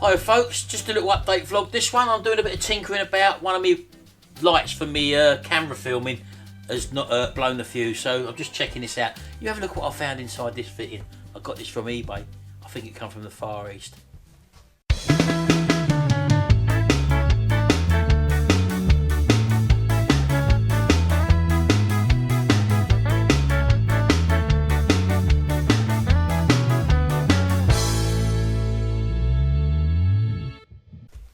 Hi folks, just a little update vlog. This one I'm doing a bit of tinkering about. One of my lights for me camera filming has not blown the fuse, so I'm just checking this out. You have a look what I found inside this fitting. I got this from eBay. I think it come from the Far East.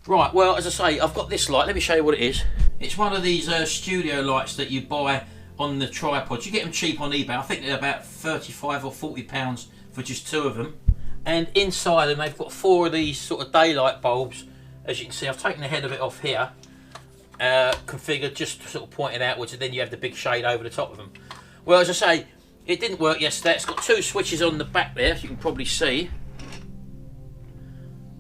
Right, well, as I say, I've got this light. Let me show you what it is. It's one of these studio lights that you buy on the tripods. You get them cheap on eBay. I think they're about 35 or 40 pounds for just two of them. And inside them, they've got four of these sort of daylight bulbs. As you can see, I've taken the head of it off here, configured, just sort of pointed outwards, and then you have the big shade over the top of them. Well, as I say, it didn't work yesterday. It's got two switches on the back there, as you can probably see.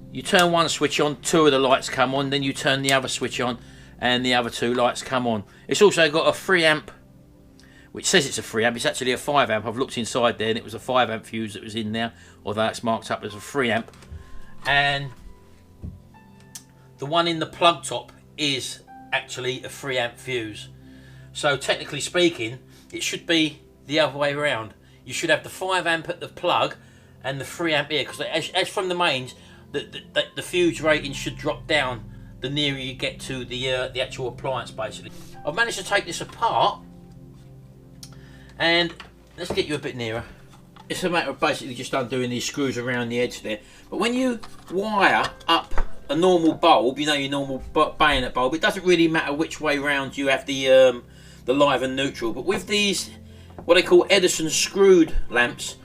You turn one switch on, two of the lights come on, then you turn the other switch on and the other two lights come on. It's also got a 3 amp, which says it's a 3 amp, it's actually a 5 amp. I've looked inside there and it was a 5 amp fuse that was in there, although it's marked up as a 3 amp. And the one in the plug top is actually a 3 amp fuse. So technically speaking, it should be the other way around. You should have the 5 amp at the plug and the 3 amp here, because as from the mains, the fuse rating should drop down the nearer you get to the actual appliance. Basically, I've managed to take this apart, and let's get you a bit nearer. It's a matter of basically just undoing these screws around the edge there. But when you wire up a normal bulb, you know, your normal bayonet bulb, it doesn't really matter which way round you have the live and neutral. But with these, what they call Edison screwed lamps,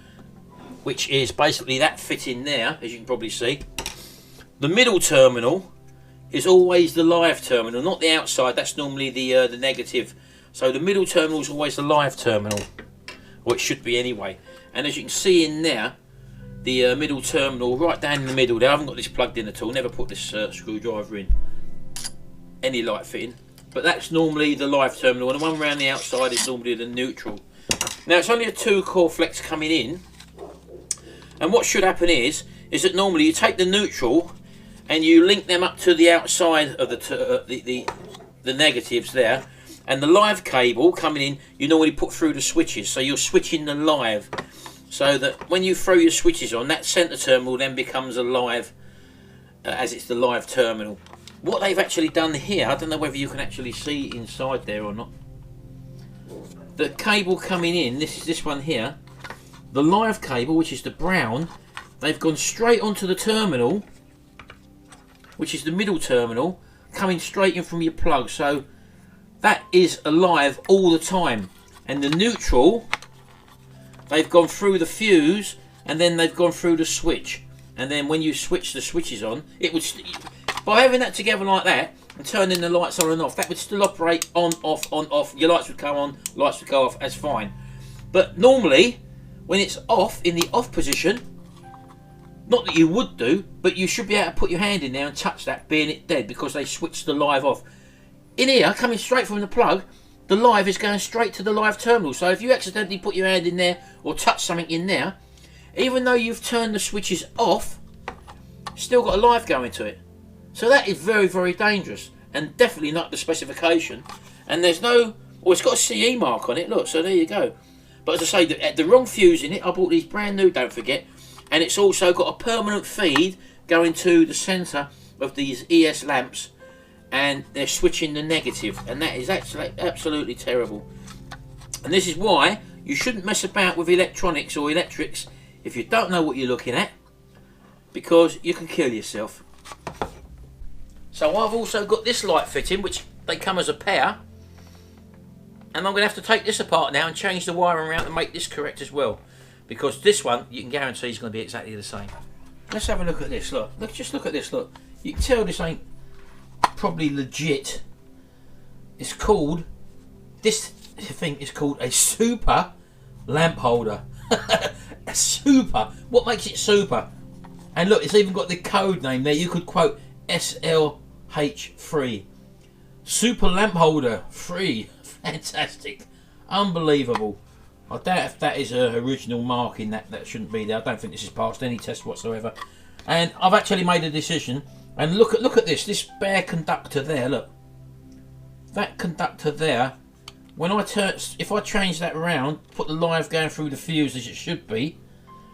which is basically that fitting there, as you can probably see, the middle terminal is always the live terminal, not the outside. That's normally the negative. So the middle terminal is always the live terminal, or it should be anyway. And as you can see in there, the middle terminal right down in the middle there, I haven't got this plugged in at all, never put this screwdriver in any light fitting, but that's normally the live terminal, and the one around the outside is normally the neutral. Now it's only a 2 core flex coming in, and what should happen is that normally you take the neutral and you link them up to the outside of the negatives there, and the live cable coming in you normally put through the switches, so you're switching the live, so that when you throw your switches on, that center terminal then becomes a live, as it's the live terminal. What they've actually done here, I don't know whether you can actually see inside there or not, the cable coming in, this one here, the live cable, which is the brown, they've gone straight onto the terminal, which is the middle terminal, coming straight in from your plug. So that is alive all the time. And the neutral, they've gone through the fuse, and then they've gone through the switch. And then when you switch the switches on, it would, by having that together like that and turning the lights on and off, that would still operate on, off, on, off. Your lights would come on, lights would go off, that's fine. But normally, when it's off, in the off position, not that you would do, but you should be able to put your hand in there and touch that, being it dead, because they switched the live off. In here, coming straight from the plug, the live is going straight to the live terminal. So if you accidentally put your hand in there or touch something in there, even though you've turned the switches off, still got a live going to it. So that is very, very dangerous, and definitely not the specification. And there's no, well, it's got a CE mark on it, look, so there you go. But as I say, the wrong fuse in it. I bought these brand new, don't forget. And it's also got a permanent feed going to the centre of these ES lamps, and they're switching the negative, and that is actually absolutely terrible. And this is why you shouldn't mess about with electronics or electrics if you don't know what you're looking at, because you can kill yourself. So I've also got this light fitting, which they come as a pair, and I'm going to have to take this apart now and change the wiring around to make this correct as well, because this one you can guarantee is going to be exactly the same. Let's have a look at this. Look, just look at this. Look, you can tell this ain't probably legit. It's called, this thing is called a super lamp holder. A super. What makes it super? And look, it's even got the code name there. You could quote SLH3. Super lamp holder 3. Fantastic. Unbelievable. I doubt if that is an original marking. That shouldn't be there. I don't think this has passed any test whatsoever. And I've actually made a decision. And look at this bare conductor there. Look, that conductor there. When I turn, if I change that around, put the live going through the fuse as it should be,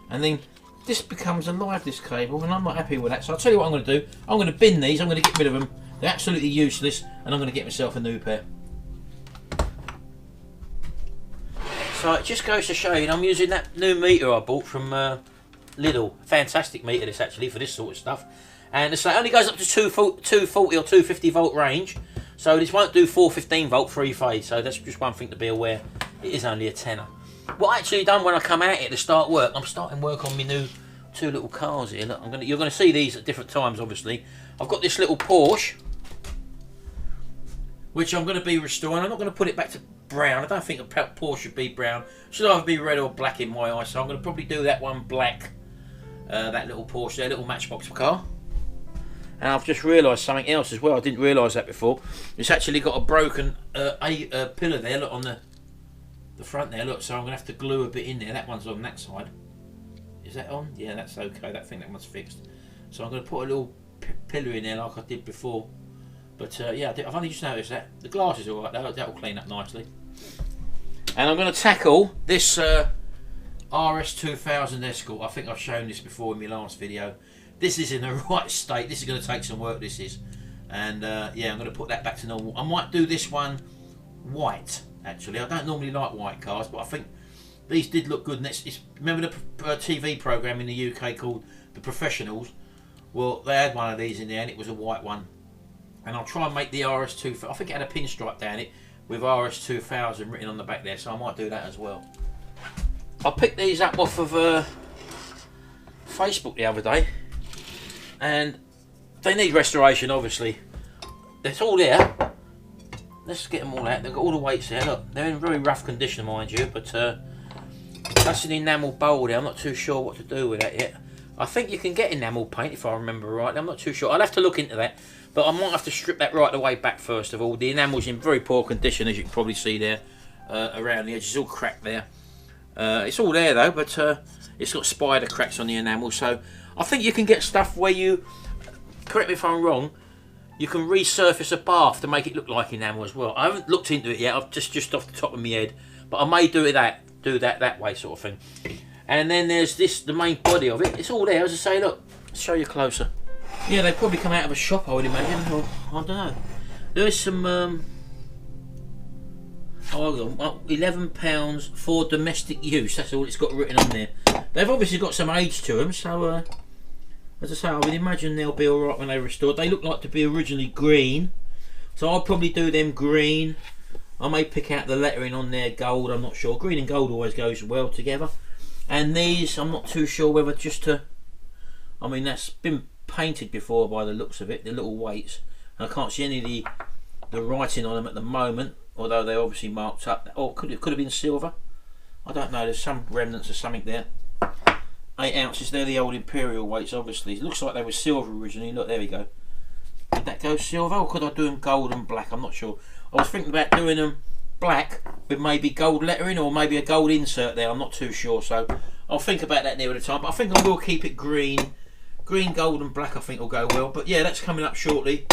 and then this becomes alive, this cable, and I'm not happy with that. So I'll tell you what I'm going to do. I'm going to bin these. I'm going to get rid of them. They're absolutely useless, and I'm going to get myself a new pair. So it just goes to show you, I'm using that new meter I bought from Lidl. Fantastic meter this actually for this sort of stuff. And it only goes up to 240 or 250 volt range. So this won't do 415 volt 3 phase. So that's just one thing to be aware. It is only a tenner. What I actually done when I come out here to start work, I'm starting work on my new 2 little cars here. Look, you're going to see these at different times obviously. I've got this little Porsche, which I'm going to be restoring. I'm not going to put it back to brown. I don't think a Porsche should be brown. It should either be red or black in my eyes. So I'm going to probably do that one black. That little Porsche there, little matchbox car. And I've just realised something else as well. I didn't realise that before. It's actually got a broken pillar there. Look on the front there. Look, so I'm going to have to glue a bit in there. That one's on that side. Is that on? Yeah, that's okay. That thing that one's fixed. So I'm going to put a little pillar in there like I did before. But yeah, I've only just noticed that. The glass is alright. That'll clean up nicely. And I'm going to tackle this RS2000 Escort. I think I've shown this before in my last video. This is in the right state. This is going to take some work, this is. And yeah, I'm going to put that back to normal. I might do this one white, actually. I don't normally like white cars, but I think these did look good. And remember the TV programme in the UK called The Professionals? Well, they had one of these in there and it was a white one. And I'll try and make the RS2000. I think it had a pinstripe down it with RS2000 written on the back there, so I might do that as well. I picked these up off of Facebook the other day. And they need restoration, obviously. It's all there. Let's get them all out. They've got all the weights there. Look, they're in very rough condition, mind you, but that's an enamel bowl there. I'm not too sure what to do with that yet. I think you can get enamel paint, if I remember right. I'm not too sure. I'll have to look into that, but I might have to strip that right the way back first of all. The enamel's in very poor condition, as you can probably see there, around the edges. It's all cracked there. It's all there though, but it's got spider cracks on the enamel, so I think you can get stuff where you, correct me if I'm wrong, you can resurface a bath to make it look like enamel as well. I haven't looked into it yet. I've just off the top of my head, but I may do that way sort of thing. And then there's this, the main body of it. It's all there, as I say. Look, I'll show you closer. Yeah, they probably come out of a shop, I would imagine. Or I don't know. There is some. £11 for domestic use. That's all it's got written on there. They've obviously got some age to them, so as I say, I would imagine they'll be alright when they're restored. They look like to be originally green, so I'll probably do them green. I may pick out the lettering on there gold, I'm not sure. Green and gold always goes well together. And these, I'm not too sure whether just to, I mean that's been painted before by the looks of it, the little weights. And I can't see any of the writing on them at the moment, although they're obviously marked up. Or it could have been silver. I don't know, there's some remnants of something there. 8 ounces, they're the old imperial weights obviously. It looks like they were silver originally. Look, there we go. Did that go silver or could I do them gold and black? I'm not sure. I was thinking about doing them black with maybe gold lettering or maybe a gold insert there. I'm not too sure, so I'll think about that nearer the time. But I think I will keep it green. Green, gold and black I think will go well. But yeah, that's coming up shortly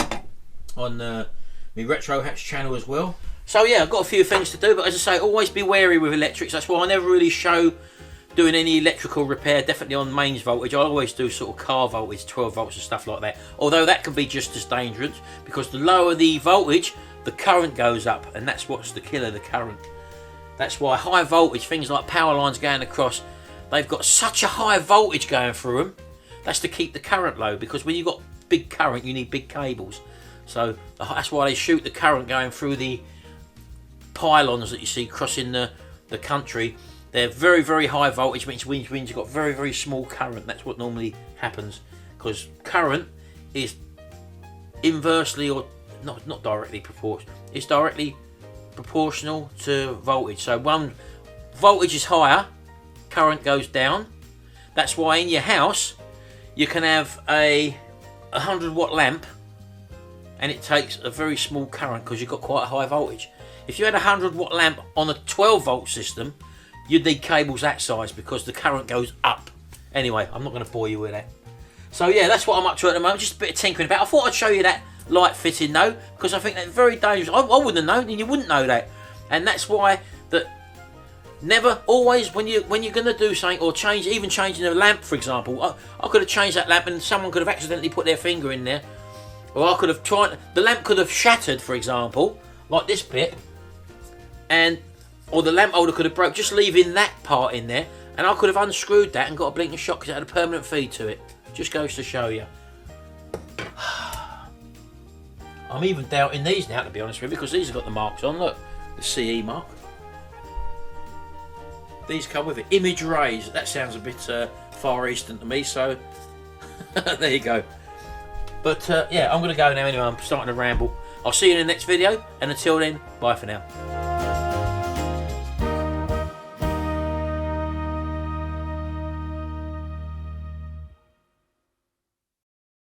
on my Retro Hats channel as well. So yeah, I've got a few things to do, but as I say, always be wary with electrics. That's why I never really show doing any electrical repair, definitely on mains voltage. I always do sort of car voltage, 12 volts and stuff like that. Although that can be just as dangerous, because the lower the voltage, the current goes up, and that's what's the killer, the current. That's why high voltage, things like power lines going across, they've got such a high voltage going through them. That's to keep the current low, because when you've got big current, you need big cables. So that's why they shoot the current going through the pylons that you see crossing the country. They're very, very high voltage, which means you've got very, very small current. That's what normally happens, because current is inversely, or not directly proportional. It's directly proportional to voltage. So one voltage is higher, current goes down. That's why in your house you can have a 100 watt lamp and it takes a very small current because you've got quite a high voltage. If you had a 100 watt lamp on a 12 volt system, you'd need cables that size because the current goes up. Anyway, I'm not going to bore you with that. So yeah, that's what I'm up to at the moment. Just a bit of tinkering about. I thought I'd show you that light fitting though, because I think that's very dangerous. I wouldn't have known, and you wouldn't know that. And that's why that never, always, when you're going to do something or change, even changing a lamp, for example, I could have changed that lamp and someone could have accidentally put their finger in there, or I could have tried. The lamp could have shattered, for example, like this bit, or the lamp holder could have broke. Just leaving that part in there, and I could have unscrewed that and got a blinking shock because it had a permanent feed to it. Just goes to show you. I'm even doubting these now, to be honest with you, because these have got the marks on. Look, the CE mark. These come with it. Image rays. That sounds a bit Far Eastern to me, so there you go. But yeah, I'm going to go now anyway. I'm starting to ramble. I'll see you in the next video, and until then, bye for now.